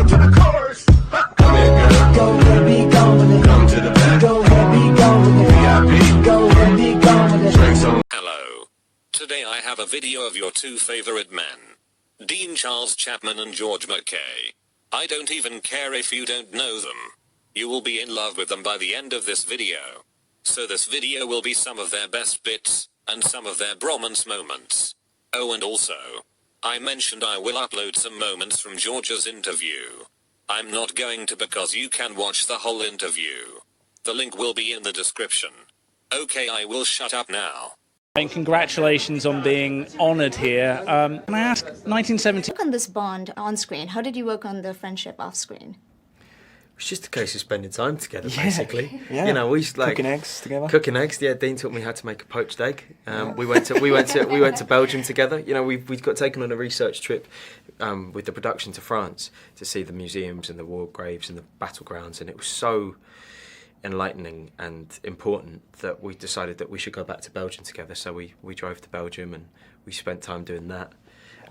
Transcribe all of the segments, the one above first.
to the chorus. Come here, girl. Go ahead, be gone with it. Come to the back. Go ahead, be gone with it. VIP. Go ahead, be gone with it. Drinks on. Hello. Today I have a video of your two favorite men, Dean Charles Chapman and George Mackay. I don't even care if you don't know them. You will be in love with them by the end of this video. So this video will be some of their best bits, and some of their bromance moments. Oh, and also, I mentioned I will upload some moments from George's interview. I'm not going to because you can watch the whole interview. The link will be in the description. Okay, I will shut up now. And congratulations on being honoured here. Can I ask, 1970... On this bond on screen, how did you work on the friendship off screen? It's just a case of spending time together, basically. Yeah. You know, we used like cooking eggs together. Cooking eggs, yeah. Dean taught me how to make a poached egg. We went to Belgium together. You know, we got taken on a research trip with the production to France to see the museums and the war graves and the battlegrounds, and it was so enlightening and important that we decided that we should go back to Belgium together. So we drove to Belgium and we spent time doing that.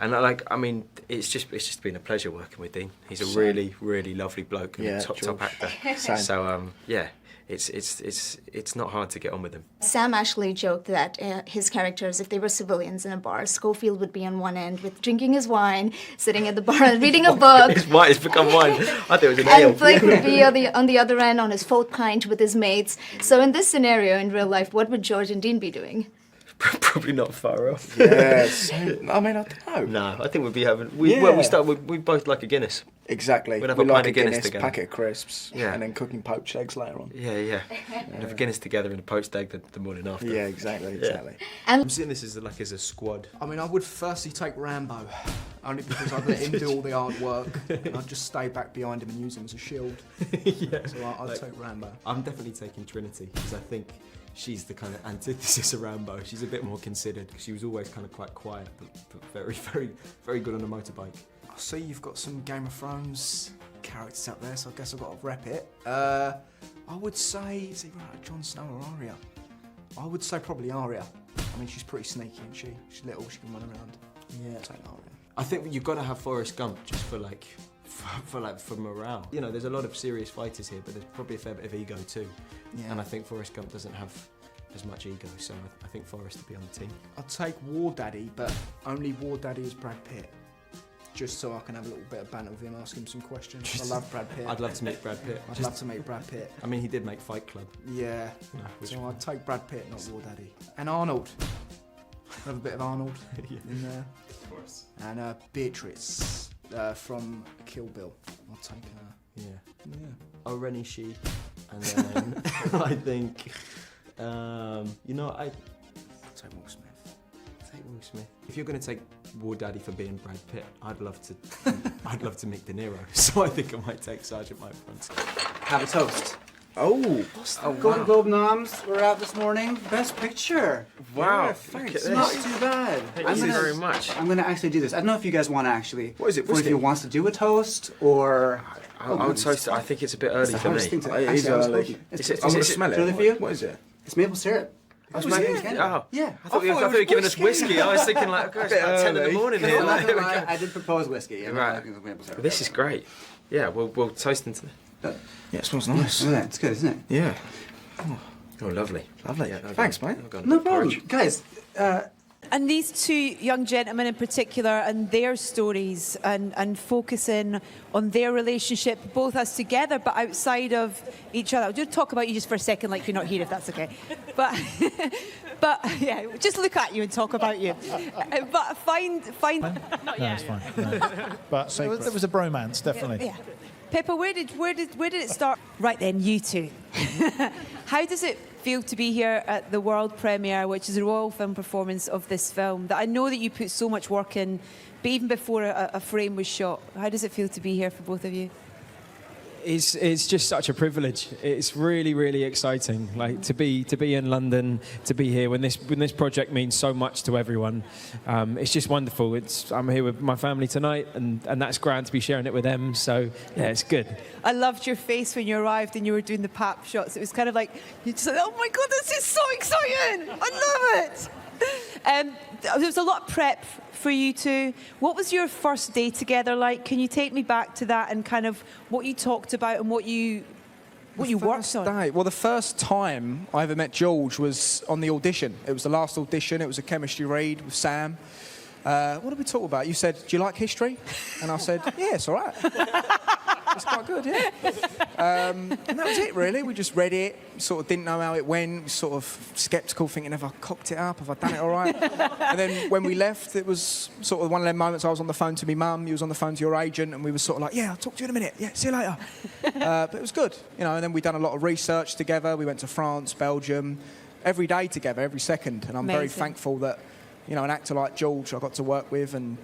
And I mean, it's just been a pleasure working with Dean. He's a really, really lovely bloke and a top actor. So yeah, it's not hard to get on with him. Sam actually joked that his characters, if they were civilians in a bar, Schofield would be on one end with drinking his wine, sitting at the bar and reading a book. It's become wine. I thought it was an ale. And Blake would be on the other end on his fourth pint with his mates. So in this scenario, in real life, what would George and Dean be doing? Probably not far off. Yes. I mean, I don't know. No, I think we'd be having... We both like a Guinness. Exactly. We'd have we a like pint a of Guinness Guinness together. packet of crisps, and then cooking poached eggs later on. Yeah. We'd have a Guinness together and a poached egg the morning after. Yeah, exactly. And I'm seeing this as a squad. I mean, I would firstly take Rambo, only because I'd let him do all the hard work, and I'd just stay back behind him and use him as a shield. So I'd take Rambo. I'm definitely taking Trinity, because I think she's the kind of antithesis of Rambo. She's a bit more considered. She was always kind of quite quiet, but very, very, very good on a motorbike. I see you've got some Game of Thrones characters up there, so I guess I've got to rep it. I would say, is it right, Jon Snow or Arya? I would say probably Arya. I mean, she's pretty sneaky, isn't she? She's little, she can run around. Yeah, take Arya. I think you've got to have Forrest Gump just for morale. You know, there's a lot of serious fighters here, but there's probably a fair bit of ego too. Yeah. And I think Forrest Gump doesn't have as much ego, so I think Forrest would be on the team. I'd take War Daddy, but only War Daddy is Brad Pitt. Just so I can have a little bit of banter with him, ask him some questions. I love Brad Pitt. I'd love to meet Brad Pitt. I'd love to meet Brad Pitt. I mean, he did make Fight Club. Yeah. So I'd take Brad Pitt, not War Daddy. And Arnold. Have a bit of Arnold in there. Of course. And Beatrice from Kill Bill. I'll take her. Yeah. Oh, Rennie She. And then I think, I'll take Will Smith. Will Smith. If you're going to take War Daddy for being Brad Pitt, I'd love to meet De Niro. So I think I might take Sergeant Mike Front. Have a toast. Oh, Golden Globe noms were out this morning. Best Picture. Wow, Yeah, thanks. It's not too bad. Thank you very much. I'm gonna actually do this. I don't know if you guys want to actually. What is it? If you wants to do a toast or. I would toast it. I think it's a bit early for me. It is early. It's I'm gonna smell it. Really for you? What is it? It's maple syrup. Oh, Yeah. I thought you were giving us whiskey. I was thinking like, okay, it's about 10 in the morning here. I did propose whiskey. Right. This is great. Yeah, we'll toast into Yeah, it smells nice. Yeah, it's good, isn't it? Yeah. Oh, lovely. Lovely. Yeah, Thanks, mate. No problem. Guys, And these two young gentlemen in particular and their stories and focusing on their relationship, both as together but outside of each other. I'll just talk about you just for a second like you're not here, if that's okay. But yeah, just look at you and talk about you. But find not yet. It's fine. No. But there was a bromance, definitely. Yeah. Pippa, where did it start? Right then, you two. How does it feel to be here at the world premiere, which is a royal film performance of this film that I know that you put so much work in, but even before a frame was shot? How does it feel to be here for both of you? It's just such a privilege. It's really, really exciting. Like to be in London, to be here when this project means so much to everyone. It's just wonderful. I'm here with my family tonight, and that's grand to be sharing it with them. So yeah, it's good. I loved your face when you arrived and you were doing the pap shots. It was kind of like you just like, oh my god, this is so exciting! I love it. There was a lot of prep for you two. What was your first day together like? Can you take me back to that and kind of what you talked about and what you worked on? Well, the first time I ever met George was on the audition. It was the last audition. It was a chemistry read with Sam. What did we talk about? You said, do you like history? And I said, yeah, it's all right. It's quite good, yeah. And that was it, really. We just read it, sort of didn't know how it went, sort of sceptical, thinking, have I cocked it up? Have I done it all right? And then when we left, it was sort of one of them moments I was on the phone to my mum, you was on the phone to your agent, and we were sort of like, yeah, I'll talk to you in a minute. Yeah, see you later. But it was good, you know, and then we done a lot of research together. We went to France, Belgium, every day together, every second. And I'm very thankful that, you know, an actor like George I got to work with, and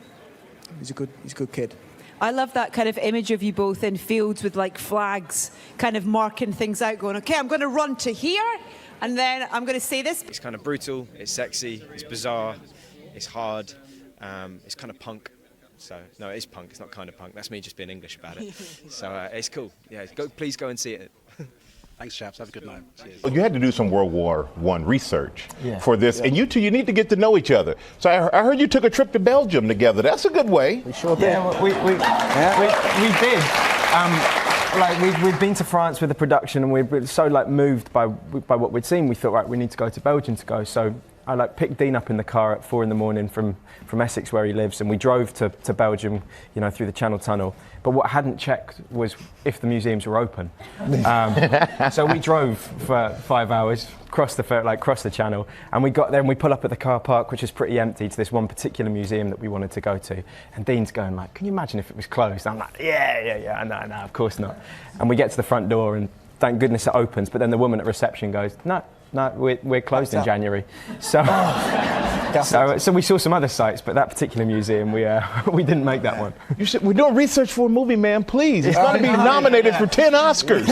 he's a good kid. I love that kind of image of you both in fields with like flags, kind of marking things out, going, okay, I'm going to run to here, and then I'm going to say this. It's kind of brutal, it's sexy, it's bizarre, it's hard, it's kind of punk. So, no, it is punk, it's not kind of punk. That's me just being English about it. So it's cool. Yeah, please go and see it. Thanks, chaps. Have a good night. Cheers. You had to do some World War I research for this, and you two, you need to get to know each other. So I heard you took a trip to Belgium together. That's a good way. We sure did. Yeah, we did. We'd been to France with the production, and we were so moved by what we'd seen. We thought, right, we need to go to Belgium to go. So I picked Dean up in the car at 4 a.m. from Essex, where he lives, and we drove to Belgium, you know, through the Channel Tunnel. But what I hadn't checked was if the museums were open. So we drove for 5 hours, crossed the channel, and we got there and we pull up at the car park, which was pretty empty, to this one particular museum that we wanted to go to. And Dean's going like, can you imagine if it was closed? And I'm like, yeah, no, of course not. And we get to the front door, and thank goodness it opens, but then the woman at reception goes, no, we're closed in January. So we saw some other sites, but that particular museum, we didn't make that one. You said, we're doing research for a movie, man, please. It's going to be nominated for 10 Oscars.